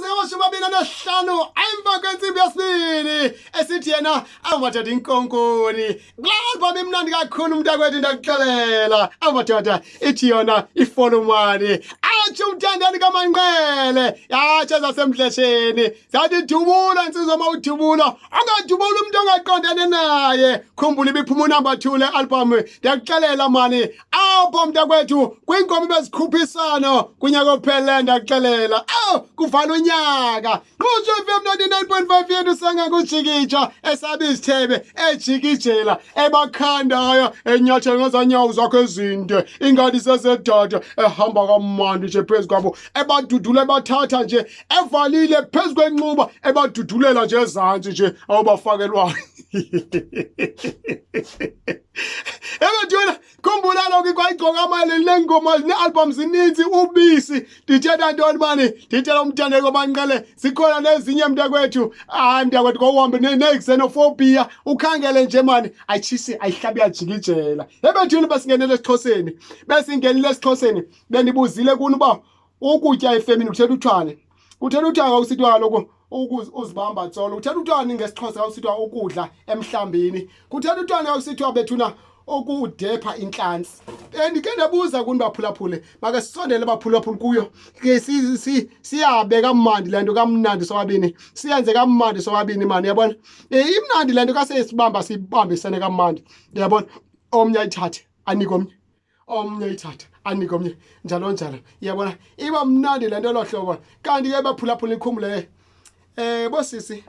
25 emva kwensimbi yesibili esithi yena amadoda inkonkoni kulapha imnandi kakhulu umntakwethu ndakuxelela amadoda ithi yona ifolumani athi umthandani kaManqele yatsha zasemdlesheni zathi dubula insizwa mawudubula angadubula umuntu ongaqondane naye khumbula ibiphuma unumber 2 le album ndakuxelela mani apho mntakwethu kwingoma bezikhuphisana kunyaka ophela ndakuxelela kuvala unyaka qhutshwa FM 99.5 yethu sanga kujikitsha esabizithebe ejikijela ebakhandayo enyathela ngezanyawo zakhe ezinde ingadi sesedada ehamba kamandi nje phezukwabo ebadudule bathatha nje evalile phezukwenquba ebadudulela nje ezantsi nje awubafakelwa Ebadula khumbula lokho kwayigqoka amali lengoma nealbums zininzi ubisi dithetha ntoni mani dithela umthandeko kaManqele sikhona nezinye mntakwethu mntakwethu kowuhambe ne-xenophobia ukhangele nje mani ayitshisi ayihlabi yajikijela ebethuni besingenele esiXhoseni besingenile esiXhoseni bendibuzile kuni uba ukutya efemini kuthetha uthwane awusithiwa kaloku uzibamba tsolo kuthetha uthwane ngesiXhosa awusithiwa ukudla emhlambini kuthetha uthwane awusithiwa bethuna ukudepha inhlansi ndike ndabuza kuni baphulaphule make sisondele baphulaphule kuyo ke siyabe kamandi lento kamnandi sobabini siyenze kamandi sobabini mani yabona imnandi lento kasesibamba sibambisene kamandi yabona omnye ayithathe anike omnye ayithathe anike omnye njalo njalo yabona iba mnandi lento lohlobo kanti ke baphulaphule ikhumbule bosisi